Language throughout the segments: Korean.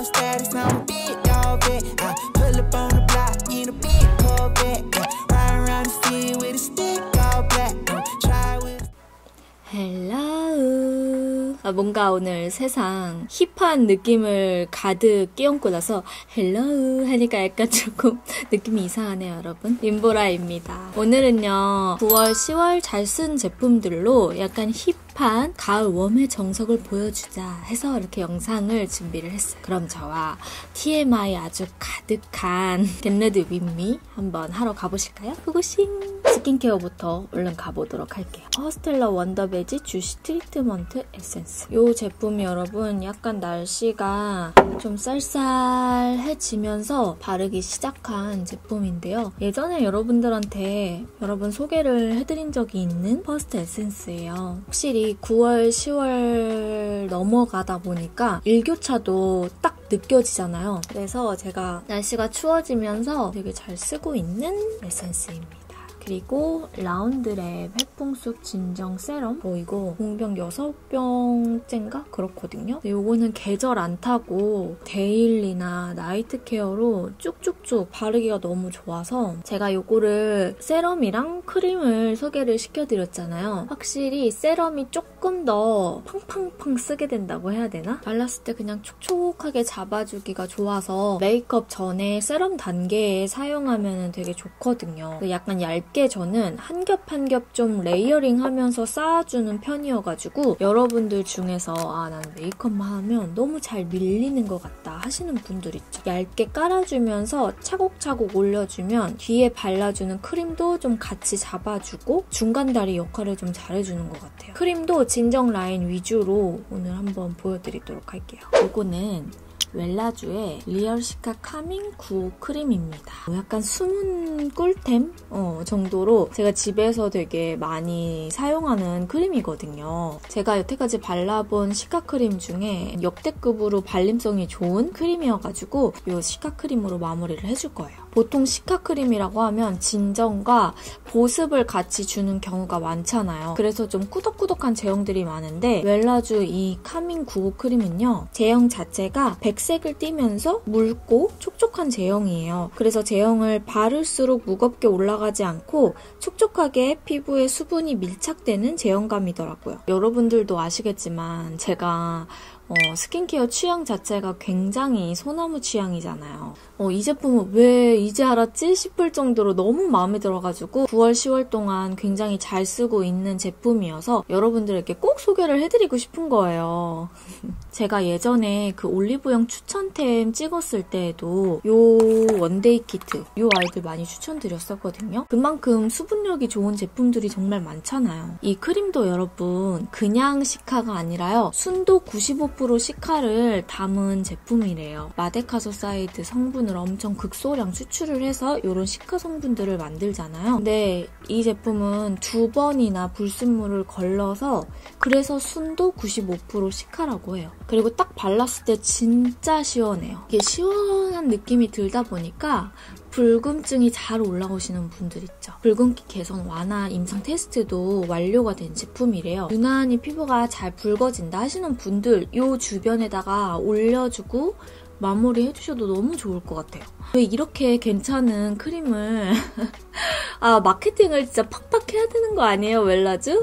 love status, I'm a big dog vet. I pull up on the block in a big Corvette. Ride around the city with a stick all black. Try with. 헬로우. 뭔가 오늘 세상 힙한 느낌을 가득 끼얹고 나서 헬로우 하니까 약간 조금 느낌이 이상하네요, 여러분. 림보라입니다. 오늘은요 9월, 10월 잘 쓴 제품들로 약간 힙한 가을 웜의 정석을 보여주자 해서 이렇게 영상을 준비를 했어요. 그럼 저와 TMI 아주 가득한 겟레디 윗미 한번 하러 가보실까요? 고고싱! 스킨케어부터 얼른 가보도록 할게요. 스텔라 원더베지 주시 트리트먼트 에센스. 이 제품이 여러분 약간 날씨가 좀 쌀쌀해지면서 바르기 시작한 제품인데요. 예전에 여러분들한테 여러분 소개를 해드린 적이 있는 퍼스트 에센스예요. 확실히 9월, 10월 넘어가다 보니까 일교차도 딱 느껴지잖아요. 그래서 제가 날씨가 추워지면서 되게 잘 쓰고 있는 에센스입니다. 그리고 라운드랩 해풍속 진정 세럼. 이거 공병 6병째인가? 그렇거든요. 근데 요거는 계절 안 타고 데일리나 나이트 케어로 쭉쭉쭉 바르기가 너무 좋아서 제가 요거를 세럼이랑 크림을 소개를 시켜드렸잖아요. 확실히 세럼이 조금 더 팡팡팡 쓰게 된다고 해야 되나? 발랐을 때 그냥 촉촉하게 잡아주기가 좋아서 메이크업 전에 세럼 단계에 사용하면 되게 좋거든요. 약간 얇게 저는 한 겹 한 겹 좀 레이어링 하면서 쌓아주는 편이어가지고 여러분들 중에서 난 메이크업만 하면 너무 잘 밀리는 것 같다 하시는 분들 있죠. 얇게 깔아주면서 차곡차곡 올려주면 뒤에 발라주는 크림도 좀 같이 잡아주고 중간다리 역할을 좀 잘해주는 것 같아요. 크림도 진정 라인 위주로 오늘 한번 보여드리도록 할게요. 이거는 웰라주의 리얼시카 카밍 구호 크림입니다. 약간 숨은 꿀템 정도로 제가 집에서 되게 많이 사용하는 크림이거든요. 제가 여태까지 발라본 시카 크림 중에 역대급으로 발림성이 좋은 크림이어가지고 이 시카 크림으로 마무리를 해줄 거예요. 보통 시카 크림이라고 하면 진정과 보습을 같이 주는 경우가 많잖아요. 그래서 좀 꾸덕꾸덕한 제형들이 많은데 웰라주 이 카밍 구호 크림은요. 제형 자체가 백색을 띠면서 묽고 촉촉한 제형이에요. 그래서 제형을 바를수록 무겁게 올라가지 않고 촉촉하게 피부에 수분이 밀착되는 제형감이더라고요. 여러분들도 아시겠지만 제가 스킨케어 취향 자체가 굉장히 소나무 취향이잖아요. 이 제품은 왜 이제 알았지 싶을 정도로 너무 마음에 들어가지고 9월, 10월 동안 굉장히 잘 쓰고 있는 제품이어서 여러분들에게 꼭 소개를 해드리고 싶은 거예요. 제가 예전에 그 올리브영 추천템 찍었을 때에도 요 원데이 키트, 요 아이들 많이 추천드렸었거든요. 그만큼 수분력이 좋은 제품들이 정말 많잖아요. 이 크림도 여러분 그냥 시카가 아니라요. 순도 95% 시카를 담은 제품이래요. 마데카소사이드 성분을 엄청 극소량 추출을 해서 이런 시카 성분들을 만들잖아요. 근데 이 제품은 2번이나 불순물을 걸러서 그래서 순도 95% 시카라고 해요. 그리고 딱 발랐을 때 진짜 시원해요. 이게 시원한 느낌이 들다 보니까 붉음증이 잘 올라오시는 분들 있죠. 붉은기 개선 완화 임상 테스트도 완료가 된 제품이래요. 유난히 피부가 잘 붉어진다 하시는 분들 이 주변에다가 올려주고 마무리 해주셔도 너무 좋을 것 같아요. 왜 이렇게 괜찮은 크림을 마케팅을 진짜 팍팍 해야 되는 거 아니에요, 웰라주?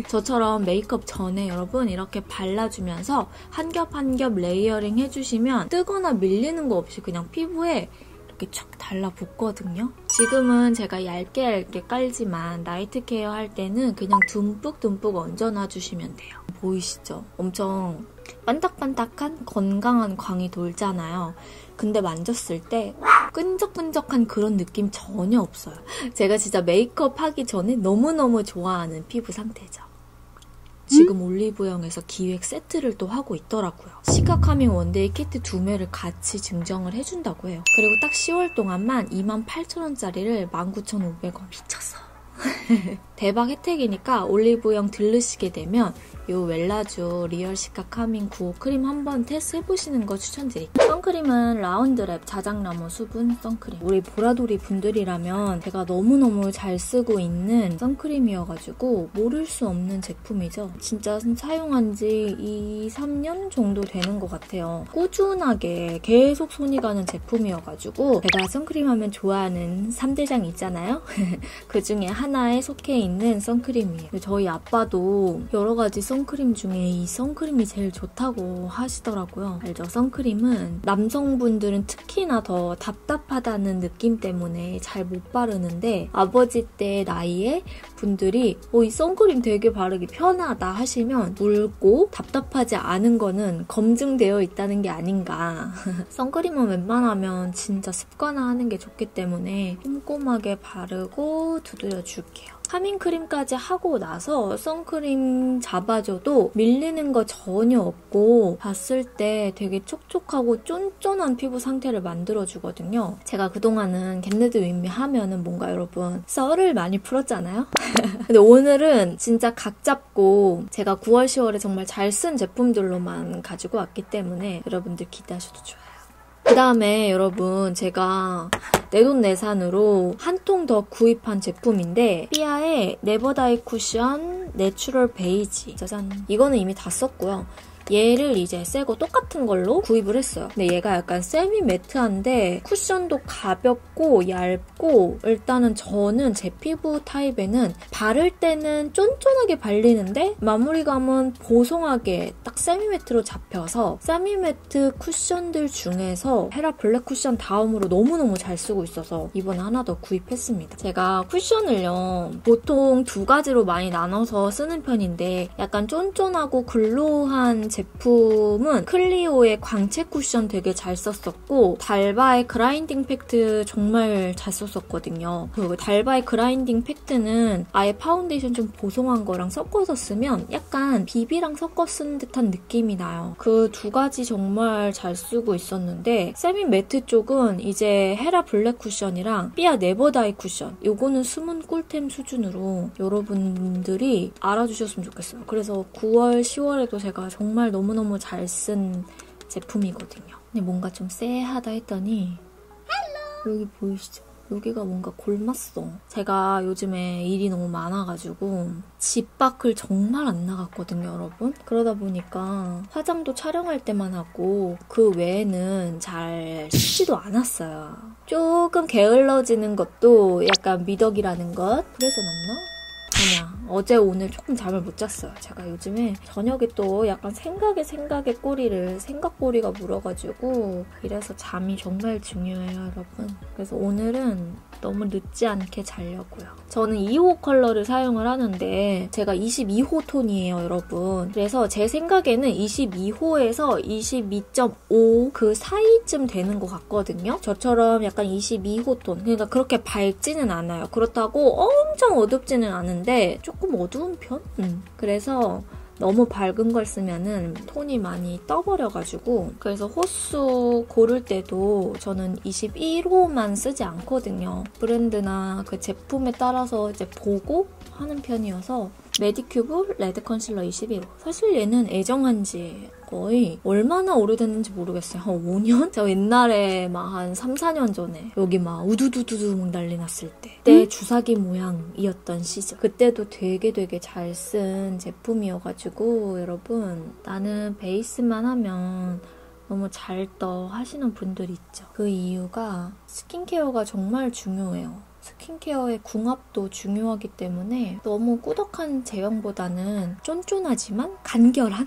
저처럼 메이크업 전에 여러분 이렇게 발라주면서 한 겹 한 겹 레이어링 해주시면 뜨거나 밀리는 거 없이 그냥 피부에 이렇게 촥 달라붙거든요. 지금은 제가 얇게 깔지만 나이트 케어 할 때는 그냥 듬뿍듬뿍 얹어놔주시면 돼요. 보이시죠? 엄청 반딱반딱한 건강한 광이 돌잖아요. 근데 만졌을 때 끈적끈적한 그런 느낌 전혀 없어요. 제가 진짜 메이크업 하기 전에 너무너무 좋아하는 피부 상태죠. 지금 올리브영에서 기획 세트를 또 하고 있더라고요. 시카 카밍 원데이 키트 2매를 같이 증정을 해준다고 해요. 그리고 딱 10월 동안만 28,000원짜리를 19,500원. 미쳤어. 대박 혜택이니까 올리브영 들르시게 되면 요 웰라쥬 리얼 시카 카밍 95 크림 한번 테스트 해보시는 거 추천드릴게요. 선크림은 라운드랩 자작나무 수분 선크림. 우리 보라돌이 분들이라면 제가 너무너무 잘 쓰고 있는 선크림이어가지고 모를 수 없는 제품이죠. 진짜 사용한 지 2, 3년 정도 되는 것 같아요. 꾸준하게 계속 손이 가는 제품이어가지고 제가 선크림 하면 좋아하는 3대장 있잖아요. 그 중에 하나에 속해 있는 선크림이에요. 저희 아빠도 여러 가지 선크림 중에 이 선크림이 제일 좋다고 하시더라고요. 알죠? 선크림은 남성분들은 특히나 더 답답하다는 느낌 때문에 잘 못 바르는데 아버지 때 나이에 분들이 이 선크림 되게 바르기 편하다 하시면 묽고 답답하지 않은 거는 검증되어 있다는 게 아닌가. 선크림은 웬만하면 진짜 습관화하는 게 좋기 때문에 꼼꼼하게 바르고 두드려줄게요. 카밍크림까지 하고 나서 선크림 잡아줘도 밀리는 거 전혀 없고 봤을 때 되게 촉촉하고 쫀쫀한 피부 상태를 만들어주거든요. 제가 그동안은 겟레디 윈미 하면은 뭔가 여러분 썰을 많이 풀었잖아요? 근데 오늘은 진짜 각 잡고 제가 9월, 10월에 정말 잘 쓴 제품들로만 가지고 왔기 때문에 여러분들 기대하셔도 좋아요. 그 다음에 여러분 제가 내돈내산으로 한 통 더 구입한 제품인데 삐아의 네버다이 쿠션 내추럴 베이지. 짜잔. 이거는 이미 다 썼고요. 얘를 이제 새거 똑같은 걸로 구입을 했어요. 근데 얘가 약간 세미 매트한데 쿠션도 가볍고 얇고 일단은 저는 제 피부 타입에는 바를 때는 쫀쫀하게 발리는데 마무리감은 보송하게 딱 세미 매트로 잡혀서 세미 매트 쿠션들 중에서 헤라 블랙 쿠션 다음으로 너무너무 잘 쓰고 있어서 이번에 하나 더 구입했습니다. 제가 쿠션을요 보통 두 가지로 많이 나눠서 쓰는 편인데 약간 쫀쫀하고 글로우한 제품은 클리오의 광채 쿠션 되게 잘 썼었고 달바의 그라인딩 팩트 정말 잘 썼었거든요. 그리고 달바의 그라인딩 팩트는 아예 파운데이션 좀 보송한 거랑 섞어서 쓰면 약간 비비랑 섞어 쓴 듯한 느낌이 나요. 그 두 가지 정말 잘 쓰고 있었는데 세미 매트 쪽은 이제 헤라 블랙 쿠션이랑 삐아 네버다이 쿠션 요거는 숨은 꿀템 수준으로 여러분들이 알아주셨으면 좋겠어요. 그래서 9월, 10월에도 제가 정말 너무너무 잘 쓴 제품이거든요. 근데 뭔가 좀 쎄하다 했더니 여기 보이시죠? 여기가 뭔가 골맞어. 제가 요즘에 일이 너무 많아가지고 집 밖을 정말 안 나갔거든요, 여러분. 그러다 보니까 화장도 촬영할 때만 하고 그 외에는 잘 씻지도 않았어요. 조금 게을러지는 것도 약간 미덕이라는 것. 그래서 났나? 아니야. 어제 오늘 조금 잠을 못 잤어요. 제가 요즘에 저녁에 또 약간 생각에 꼬리를 생각꼬리가 물어가지고 이래서 잠이 정말 중요해요, 여러분. 그래서 오늘은 너무 늦지 않게 자려고요. 저는 2호 컬러를 사용을 하는데 제가 22호 톤이에요, 여러분. 그래서 제 생각에는 22호에서 22.5 그 사이쯤 되는 것 같거든요. 저처럼 약간 22호 톤. 그러니까 그렇게 밝지는 않아요. 그렇다고 엄청 어둡지는 않은데 조금 어두운 편? 그래서 너무 밝은 걸 쓰면은 톤이 많이 떠버려가지고 그래서 호수 고를 때도 저는 21호만 쓰지 않거든요. 브랜드나 그 제품에 따라서 이제 보고 하는 편이어서 메디큐브 레드 컨실러 21호. 사실 얘는 애정한 지 거의 얼마나 오래됐는지 모르겠어요. 한 5년? 저 옛날에 막 한 3, 4년 전에 여기 막 우두두두두 막 난리 났을 때 그때 주사기 모양이었던 시절. 그때도 되게 잘 쓴 제품이어가지고 여러분 나는 베이스만 하면 너무 잘 떠 하시는 분들 있죠. 그 이유가 스킨케어가 정말 중요해요. 스킨케어의 궁합도 중요하기 때문에 너무 꾸덕한 제형보다는 쫀쫀하지만 간결한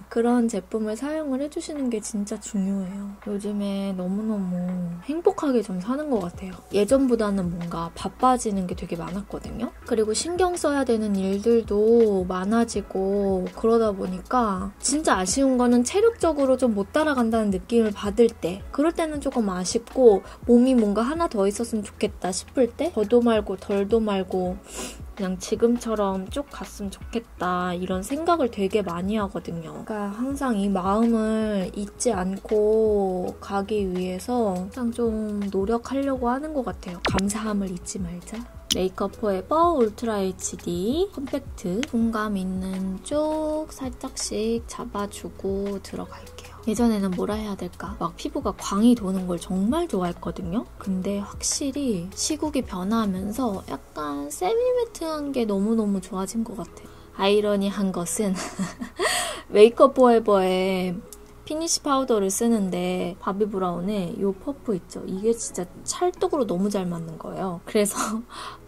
그런 제품을 사용을 해주시는 게 진짜 중요해요. 요즘에 너무너무 행복하게 좀 사는 것 같아요. 예전보다는 뭔가 바빠지는 게 되게 많았거든요. 그리고 신경 써야 되는 일들도 많아지고 그러다 보니까 진짜 아쉬운 거는 체력적으로 좀 못 따라간다는 느낌을 받을 때 그럴 때는 조금 아쉽고 몸이 뭔가 하나 더 있었으면 좋겠다 싶을 때 더도 말고 덜도 말고 그냥 지금처럼 쭉 갔으면 좋겠다 이런 생각을 되게 많이 하거든요. 그러니까 항상 이 마음을 잊지 않고 가기 위해서 항상 좀 노력하려고 하는 것 같아요. 감사함을 잊지 말자. 메이크업 포에버 울트라 HD 컴팩트 톤감 있는 쪽 살짝씩 잡아주고 들어갈게요. 예전에는 뭐라 해야 될까? 막 피부가 광이 도는 걸 정말 좋아했거든요? 근데 확실히 시국이 변화하면서 약간 세미매트한 게 너무너무 좋아진 것 같아요. 아이러니한 것은 메이크업 포에버의 피니쉬 파우더를 쓰는데 바비브라운의 이 퍼프 있죠? 이게 진짜 찰떡으로 너무 잘 맞는 거예요. 그래서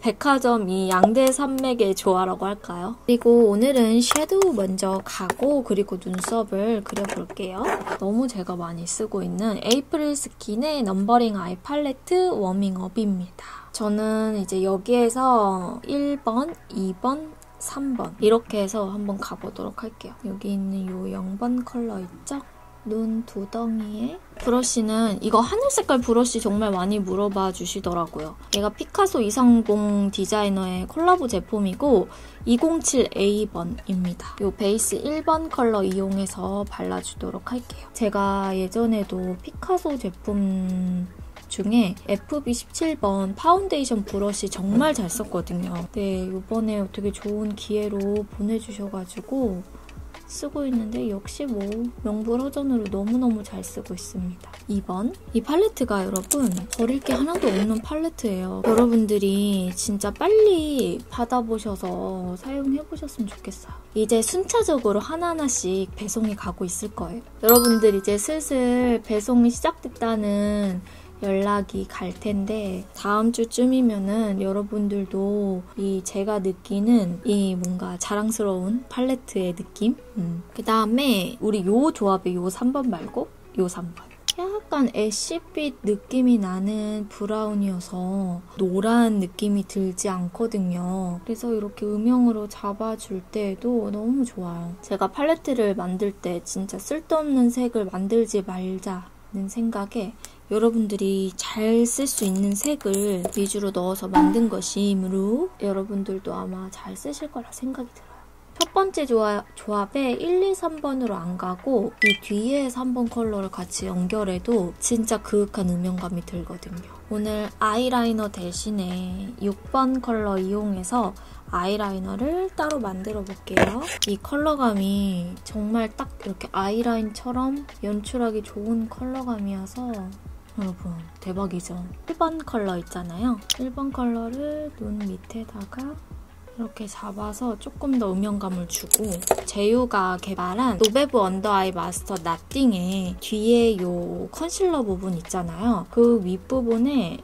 백화점 이 양대 산맥의 조화라고 할까요? 그리고 오늘은 섀도우 먼저 가고 그리고 눈썹을 그려볼게요. 너무 제가 많이 쓰고 있는 에이프릴 스킨의 넘버링 아이 팔레트 워밍업입니다. 저는 이제 여기에서 1번, 2번, 3번 이렇게 해서 한번 가보도록 할게요. 여기 있는 이 0번 컬러 있죠? 눈 두덩이에 브러쉬는 이거 하늘 색깔 브러쉬 정말 많이 물어봐 주시더라고요. 얘가 피카소 이상봉 디자이너의 콜라보 제품이고 207A번입니다. 이 베이스 1번 컬러 이용해서 발라주도록 할게요. 제가 예전에도 피카소 제품 중에 FB17번 파운데이션 브러쉬 정말 잘 썼거든요. 네, 이번에 되게 좋은 기회로 보내주셔가지고 쓰고 있는데 역시 뭐 명불허전으로 너무너무 잘 쓰고 있습니다. 2번. 이 팔레트가 여러분 버릴 게 하나도 없는 팔레트예요. 여러분들이 진짜 빨리 받아보셔서 사용해보셨으면 좋겠어요. 이제 순차적으로 하나하나씩 배송이 가고 있을 거예요. 여러분들 이제 슬슬 배송이 시작됐다는 연락이 갈 텐데 다음 주쯤이면은 여러분들도 이 제가 느끼는 이 뭔가 자랑스러운 팔레트의 느낌? 그 다음에 우리 요 조합의 요 3번 말고 요 3번. 약간 애쉬빛 느낌이 나는 브라운이어서 노란 느낌이 들지 않거든요. 그래서 이렇게 음영으로 잡아줄 때도 너무 좋아요. 제가 팔레트를 만들 때 진짜 쓸데없는 색을 만들지 말자는 생각에 여러분들이 잘 쓸 수 있는 색을 위주로 넣어서 만든 것이므로 여러분들도 아마 잘 쓰실 거라 생각이 들어요. 첫 번째 조합에 1, 2, 3번으로 안 가고 이 뒤에 3번 컬러를 같이 연결해도 진짜 그윽한 음영감이 들거든요. 오늘 아이라이너 대신에 6번 컬러 이용해서 아이라이너를 따로 만들어 볼게요. 이 컬러감이 정말 딱 이렇게 아이라인처럼 연출하기 좋은 컬러감이어서 여러분 대박이죠? 1번 컬러 있잖아요. 1번 컬러를 눈 밑에다가 이렇게 잡아서 조금 더 음영감을 주고 제유가 개발한 노베브 언더 아이 마스터 나띵의 뒤에 이 컨실러 부분 있잖아요. 그 윗부분에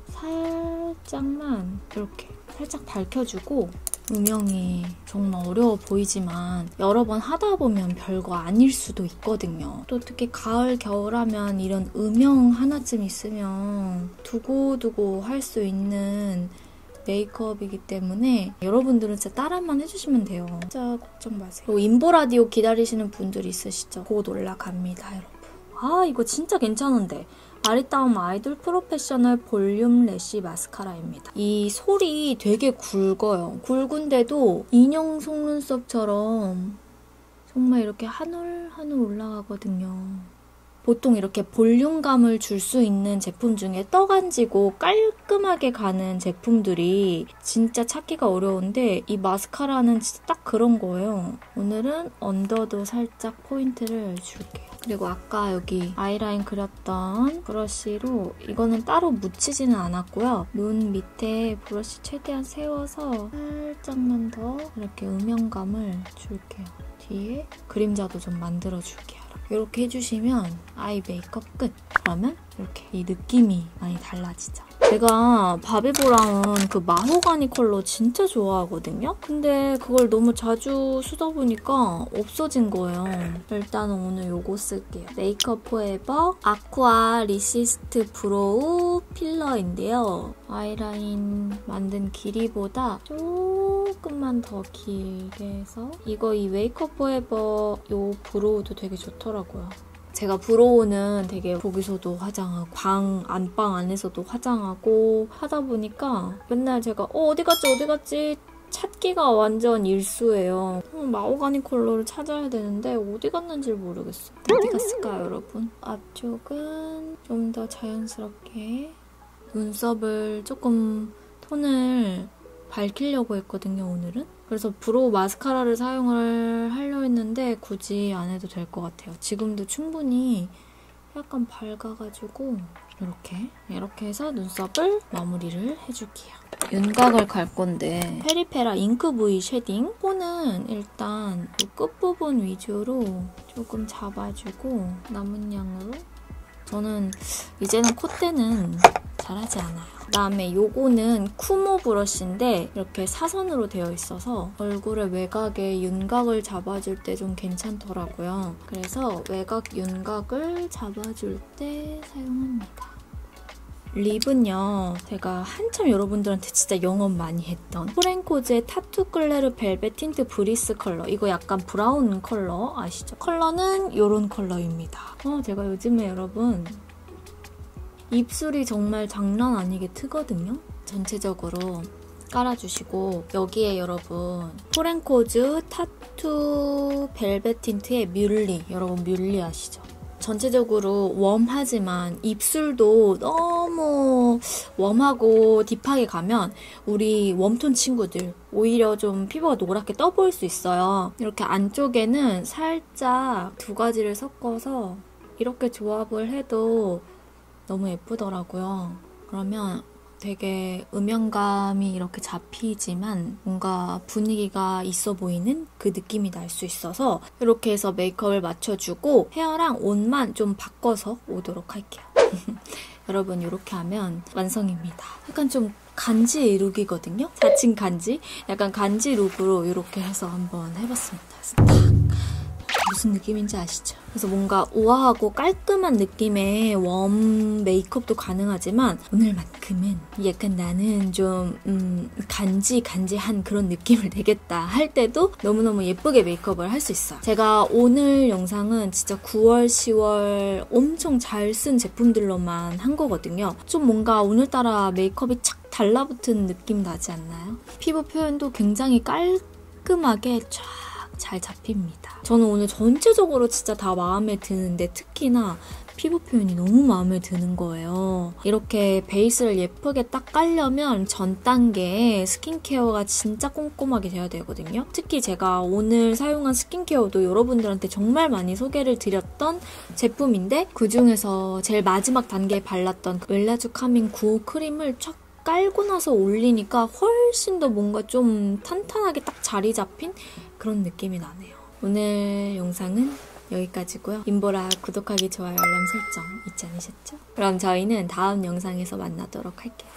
살짝만 이렇게 살짝 밝혀주고 음영이 정말 어려워 보이지만 여러 번 하다 보면 별거 아닐 수도 있거든요. 또 특히 가을, 겨울 하면 이런 음영 하나쯤 있으면 두고두고 할 수 있는 메이크업이기 때문에 여러분들은 진짜 따라만 해주시면 돼요. 진짜 걱정 마세요. 인보 라디오 기다리시는 분들 있으시죠? 곧 올라갑니다, 여러분. 아, 이거 진짜 괜찮은데. 아리따움 아이돌 프로페셔널 볼륨 래쉬 마스카라입니다. 이 솔이 되게 굵어요. 굵은데도 인형 속눈썹처럼 정말 이렇게 한 올 한 올 올라가거든요. 보통 이렇게 볼륨감을 줄 수 있는 제품 중에 떠간지고 깔끔하게 가는 제품들이 진짜 찾기가 어려운데 이 마스카라는 진짜 딱 그런 거예요. 오늘은 언더도 살짝 포인트를 줄게요. 그리고 아까 여기 아이라인 그렸던 브러쉬로 이거는 따로 묻히지는 않았고요. 눈 밑에 브러쉬 최대한 세워서 살짝만 더 이렇게 음영감을 줄게요. 뒤에 그림자도 좀 만들어줄게요. 이렇게 해주시면 아이 메이크업 끝. 그러면 이렇게 이 느낌이 많이 달라지죠. 제가 바비브라운 그 마호가니 컬러 진짜 좋아하거든요? 근데 그걸 너무 자주 쓰다 보니까 없어진 거예요. 일단은 오늘 요거 쓸게요. 메이크업 포에버 아쿠아 리시스트 브로우 필러인데요. 아이라인 만든 길이보다 조금만 더 길게 해서 이거 이 메이크업 포에버 요 브로우도 되게 좋더라고요. 제가 브로우는 되게 거기서도 화장하고 안방 안에서도 화장하고 하다 보니까 맨날 제가 어디 갔지 찾기가 완전 일수예요. 마호가니 컬러를 찾아야 되는데 어디 갔는지 모르겠어요. 어디 갔을까요, 여러분? 앞쪽은 좀 더 자연스럽게 눈썹을 조금 톤을 밝히려고 했거든요, 오늘은. 그래서 브로우 마스카라를 사용을 하려 했는데 굳이 안 해도 될 것 같아요. 지금도 충분히 약간 밝아가지고 이렇게 해서 눈썹을 마무리를 해줄게요. 윤곽을 갈 건데 페리페라 잉크 V 쉐딩 톤은 일단 이 끝부분 위주로 조금 잡아주고 남은 양으로 저는 이제는 콧대는 잘하지 않아요. 그다음에 요거는 쿠모 브러쉬인데 이렇게 사선으로 되어 있어서 얼굴의 외곽에 윤곽을 잡아줄 때 좀 괜찮더라고요. 그래서 외곽 윤곽을 잡아줄 때 사용합니다. 립은요, 제가 한참 여러분들한테 진짜 영업 많이 했던 포렌코즈의 타투 클레르 벨벳 틴트 브리스 컬러. 이거 약간 브라운 컬러 아시죠? 컬러는 이런 컬러입니다. 제가 요즘에 여러분 입술이 정말 장난 아니게 트거든요? 전체적으로 깔아주시고 여기에 여러분 포렌코즈 타투 벨벳 틴트의 뮬리, 여러분 뮬리 아시죠? 전체적으로 웜하지만 입술도 너무 웜하고 딥하게 가면 우리 웜톤 친구들 오히려 좀 피부가 노랗게 떠 보일 수 있어요. 이렇게 안쪽에는 살짝 두 가지를 섞어서 이렇게 조합을 해도 너무 예쁘더라고요. 그러면 되게 음영감이 이렇게 잡히지만 뭔가 분위기가 있어 보이는 그 느낌이 날 수 있어서 이렇게 해서 메이크업을 맞춰주고 헤어랑 옷만 좀 바꿔서 오도록 할게요. 여러분 이렇게 하면 완성입니다. 약간 좀 간지 룩이거든요? 4층 간지? 약간 간지 룩으로 이렇게 해서 한번 해봤습니다. 딱 무슨 느낌인지 아시죠? 그래서 뭔가 우아하고 깔끔한 느낌의 웜 메이크업도 가능하지만 오늘만큼은 약간 나는 좀 간지한 그런 느낌을 내겠다 할 때도 너무너무 예쁘게 메이크업을 할 수 있어요. 제가 오늘 영상은 진짜 9월, 10월 엄청 잘 쓴 제품들로만 한 거거든요. 좀 뭔가 오늘따라 메이크업이 착 달라붙은 느낌 나지 않나요? 피부 표현도 굉장히 깔끔하게 쫙 잘 잡힙니다. 저는 오늘 전체적으로 진짜 다 마음에 드는데 특히나 피부 표현이 너무 마음에 드는 거예요. 이렇게 베이스를 예쁘게 딱 깔려면 전 단계에 스킨케어가 진짜 꼼꼼하게 돼야 되거든요. 특히 제가 오늘 사용한 스킨케어도 여러분들한테 정말 많이 소개를 드렸던 제품인데 그중에서 제일 마지막 단계에 발랐던 웰라쥬 카밍 9호 크림을 쫙 깔고 나서 올리니까 훨씬 더 뭔가 좀 탄탄하게 딱 자리 잡힌 그런 느낌이 나네요. 오늘 영상은 여기까지고요. 임보라 구독하기, 좋아요, 알람 설정 잊지 않으셨죠? 그럼 저희는 다음 영상에서 만나도록 할게요.